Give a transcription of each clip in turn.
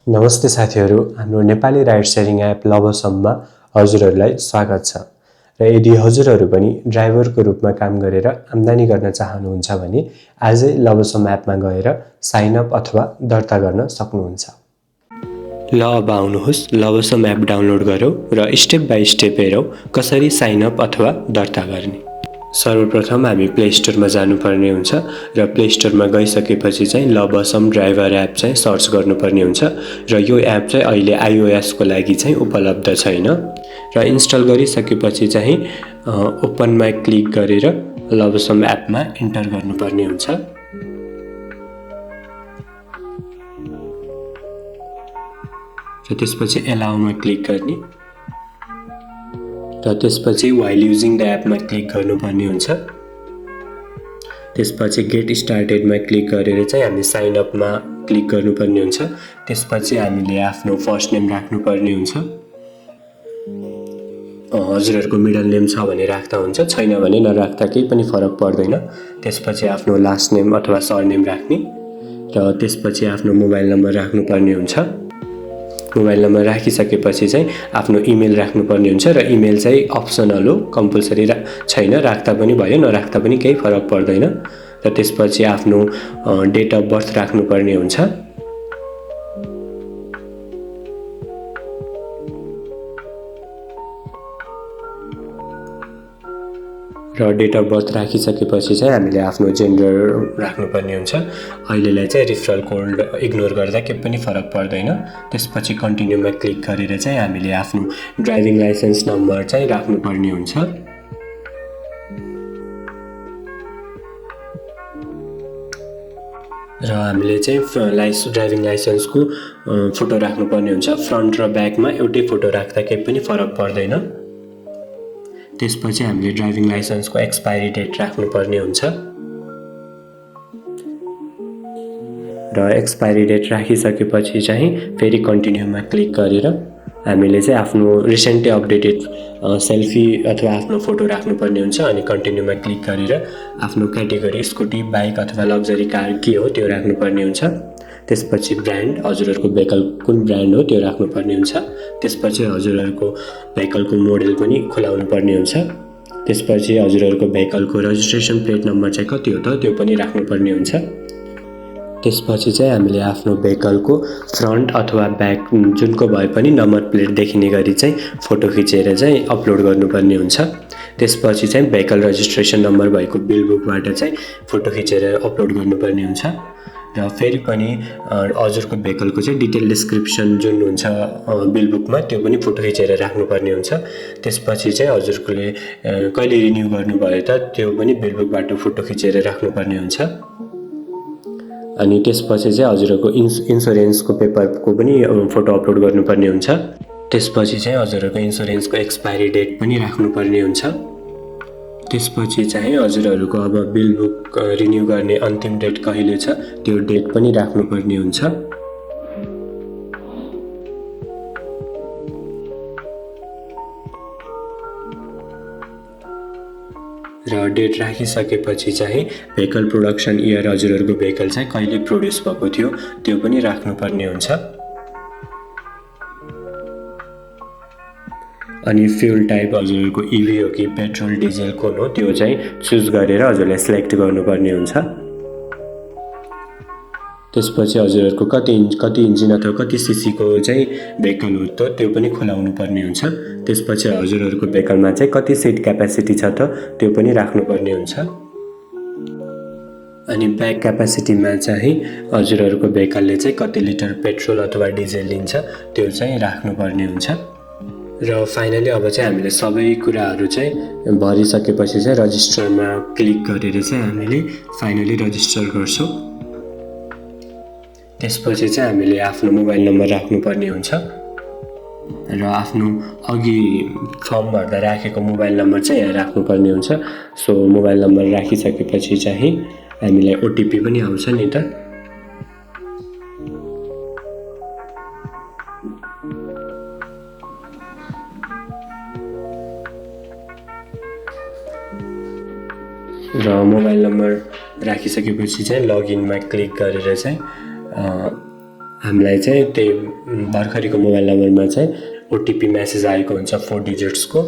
नमस्ते साथीहरू, हाम्रो नेपाली राइड सेयरिङ एप लभसममा हजुरहरूलाई स्वागत छ। र यदि हजुरहरू पनि ड्राइभरको रूपमा काम गरेर आम्दानी गर्न चाहनुहुन्छ भने आजै लभसम एपमा गएर साइन अप अथवा दर्ता गर्न सक्नुहुन्छ। ल अब आउनुहोस् लभसम एप डाउनलोड गरौँ र स्टेप बाई स्टेप हेरौँ कसरी साइन अप अथवा दर्ता गर्ने। सर्वप्रथम हामी प्ले स्टोरमा जानुपर्ने हुन्छ र प्ले स्टोरमा गइसकेपछि चाहिँ लभसम ड्राइभर एप चाहिँ सर्च गर्नुपर्ने हुन्छ र यो एप चाहिँ अहिले iOS को लागि चाहिँ उपलब्ध छैन र इन्स्टल गरिसकेपछि चाहिँ ओपनमा क्लिक गरेर लभसम एपमा इन्टर गर्नुपर्ने हुन्छ। र त्यसपछि एलाउमा क्लिक गर्ने र त्यसपछि व्हाइल युजिङ द एपमा क्लिक गर्नुपर्ने हुन्छ। त्यसपछि गेट स्टार्टेडमा क्लिक गरेर चाहिँ हामी साइन अपमा क्लिक गर्नुपर्ने हुन्छ। त्यसपछि हामीले आफ्नो फर्स्ट नेम राख्नुपर्ने हुन्छ। हजुरहरूको मिडल नेम छ भने राख्दा हुन्छ, छैन भने नराख्दा केही पनि फरक पर्दैन। त्यसपछि आफ्नो लास्ट नेम अथवा सरनेम राख्ने र त्यसपछि आफ्नो मोबाइल नम्बर राख्नुपर्ने हुन्छ। मोबाइल नम्बर राखिसकेपछि चाहिँ आफ्नो इमेल राख्नुपर्ने हुन्छ र इमेल चाहिँ अप्सनल हो, कम्पलसरी छैन, राख्दा पनि भयो नराख्दा पनि केही फरक पर्दैन। र त्यसपछि आफ्नो डेट अफ बर्थ राख्नुपर्ने हुन्छ। र डेट अफ बर्थ राखिसकेपछि चाहिँ हामीले आफ्नो जेन्डर राख्नुपर्ने हुन्छ। अहिलेलाई चाहिँ रिफरल कोड इग्नोर गर्दा केही पनि फरक पर्दैन। त्यसपछि कन्टिन्यूमा क्लिक गरेर चाहिँ हामीले आफ्नो ड्राइभिङ लाइसेन्स नम्बर चाहिँ राख्नुपर्ने हुन्छ। र हामीले चाहिँ ड्राइभिङ लाइसेन्सको फोटो राख्नुपर्ने हुन्छ। फ्रन्ट र ब्याकमा एउटै फोटो राख्दा केही पनि फरक पर्दैन। त्यसपछि हामीले ड्राइभिङ लाइसेन्सको एक्सपायरी डेट राख्नुपर्ने हुन्छ र एक्सपायरी डेट राखिसकेपछि चाहिँ फेरि कन्टिन्यूमा क्लिक गरेर हामीले चाहिँ आफ्नो रिसेन्टली अपडेटेड सेल्फी अथवा आफ्नो फोटो राख्नुपर्ने हुन्छ। अनि कन्टिन्यूमा क्लिक गरेर आफ्नो क्याटेगोरी स्कुटी, बाइक अथवा लग्जरी कार के हो त्यो राख्नुपर्ने हुन्छ। त्यसपछि ब्रान्ड, हजुरहरूको भेहिकल कुन ब्रान्ड हो त्यो राख्नुपर्ने हुन्छ। त्यसपछि हजुरहरूको भेहिकलको मोडल पनि खुलाउनु पर्ने हुन्छ। त्यसपछि हजुरहरूको भेहिकलको रजिस्ट्रेसन प्लेट नम्बर चाहिँ कति हो त त्यो पनि राख्नुपर्ने हुन्छ। त्यसपछि चाहिँ हामीले आफ्नो भेहिकलको फ्रन्ट अथवा ब्याक जुनको भए पनि नम्बर प्लेट देखिने गरी चाहिँ फोटो खिचेर चाहिँ अपलोड गर्नुपर्ने हुन्छ। त्यसपछि चाहिँ भेहिकल रजिस्ट्रेसन नम्बर भएको बिल बुकबाट चाहिँ फोटो खिचेर अपलोड गर्नुपर्ने हुन्छ। र फेरि पनि हजुरको भेहिकलको चाहिँ डिटेल डिस्क्रिप्सन जुन हुन्छ बिल बुकमा त्यो पनि फोटो खिचेर राख्नुपर्ने हुन्छ। त्यसपछि चाहिँ हजुरले कहिले रिन्यू गर्नुभयो त त्यो पनि बिल बुकबाट फोटो खिचेर राख्नुपर्ने हुन्छ। अनि त्यसपछि चाहिँ हजुरको इन्सुरेन्सको पेपरको पनि फोटो अपलोड गर्नुपर्ने हुन्छ। त्यसपछि चाहिँ हजुरहरूको इन्सुरेन्सको एक्सपायरी डेट पनि राख्नुपर्ने हुन्छ। त्यसपछि चाहिँ हजुरहरूको अब बिल बुक रिन्यू गर्ने अन्तिम डेट कहिले छ त्यो डेट पनि राख्नुपर्ने हुन्छ। र डेट राखिसकेपछि चाहिँ भेहिकल प्रोडक्सन इयर हजुरहरूको भेहिकल चाहिँ कहिले प्रोड्युस भएको थियो त्यो पनि राख्नुपर्ने हुन्छ। अनि फ्युल टाइप हजुरहरूको इभी हो कि पेट्रोल डिजेल कुन हो त्यो चाहिँ चुज गरेर हजुरले सिलेक्ट गर्नुपर्ने हुन्छ। त्यसपछि हजुरहरूको कति इन्जिन अथवा कति सीसीको चाहिँ भेहिकल हो त त्यो पनि खुलाउनु पर्ने हुन्छ। त्यसपछि हजुरहरूको भेहिकलमा चाहिँ कति सिट क्यापेसिटी छ त त्यो पनि राख्नुपर्ने हुन्छ। अनि ब्याक क्यापेसिटीमा चाहिँ हजुरहरूको भेहिकलले चाहिँ कति लिटर पेट्रोल अथवा डिजेल लिन्छ त्यो चाहिँ राख्नुपर्ने हुन्छ। र फाइनली अब चाहिँ हामीले सबै कुराहरू चाहिँ भरिसकेपछि चाहिँ रजिस्टरमा क्लिक गरेर चाहिँ हामीले फाइनली रजिस्टर गर्छौँ। त्यसपछि चाहिँ हामीले आफ्नो मोबाइल नम्बर राख्नुपर्ने हुन्छ र आफ्नो अघि फर्म भर्दा राखेको मोबाइल नम्बर चाहिँ यहाँ राख्नुपर्ने हुन्छ। सो मोबाइल नम्बर राखिसकेपछि चाहिँ हामीलाई ओटिपी पनि आउँछ नि त। र मोबाइल नम्बर राखिसकेपछि चाहिँ लगइनमा क्लिक गरेर चाहिँ हामीलाई चाहिँ त्यही भर्खरको मोबाइल नम्बरमा चाहिँ ओटिपी मेसेज आएको हुन्छ 4 डिजिट्सको।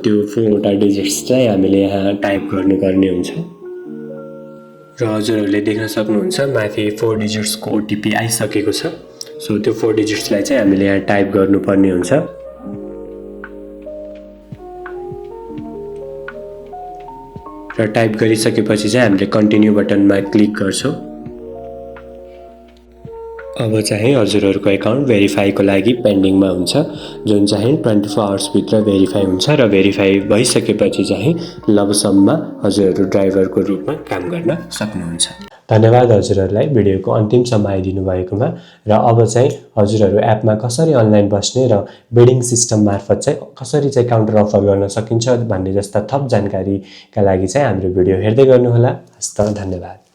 त्यो 4वटा डिजिट्स चाहिँ हामीले यहाँ टाइप गर्नुपर्ने हुन्छ र हजुरहरूले देख्न सक्नुहुन्छ माथि 4 डिजिट्सको ओटिपी आइसकेको छ। सो त्यो 4 डिजिट्सलाई चाहिँ हामीले यहाँ टाइप गर्नुपर्ने हुन्छ र टाइप गरिसकेपछि चाहिँ हामीले कन्टिन्यू बटनमा क्लिक गर्छौँ। अब चाहिँ हजुरहरूको एकाउन्ट भेरिफाईको लागि पेन्डिङमा हुन्छ, जुन चाहिँ 24 आवर्सभित्र भेरिफाई हुन्छ र भेरिफाई भइसकेपछि चाहिँ लमसममा हजुरहरू ड्राइभरको रूपमा काम गर्न सक्नुहुन्छ। धन्यवाद हजुरहरूलाई भिडियोको अन्तिमसम्म आइदिनु भएकोमा। र अब चाहिँ हजुरहरू एपमा कसरी अनलाइन बस्ने र बिडिङ सिस्टम मार्फत चाहिँ कसरी चाहिँ काउन्टर अफर गर्न सकिन्छ भन्ने जस्ता थप जानकारीका लागि चाहिँ हाम्रो भिडियो हेर्दै गर्नुहोला। हस्त धन्यवाद।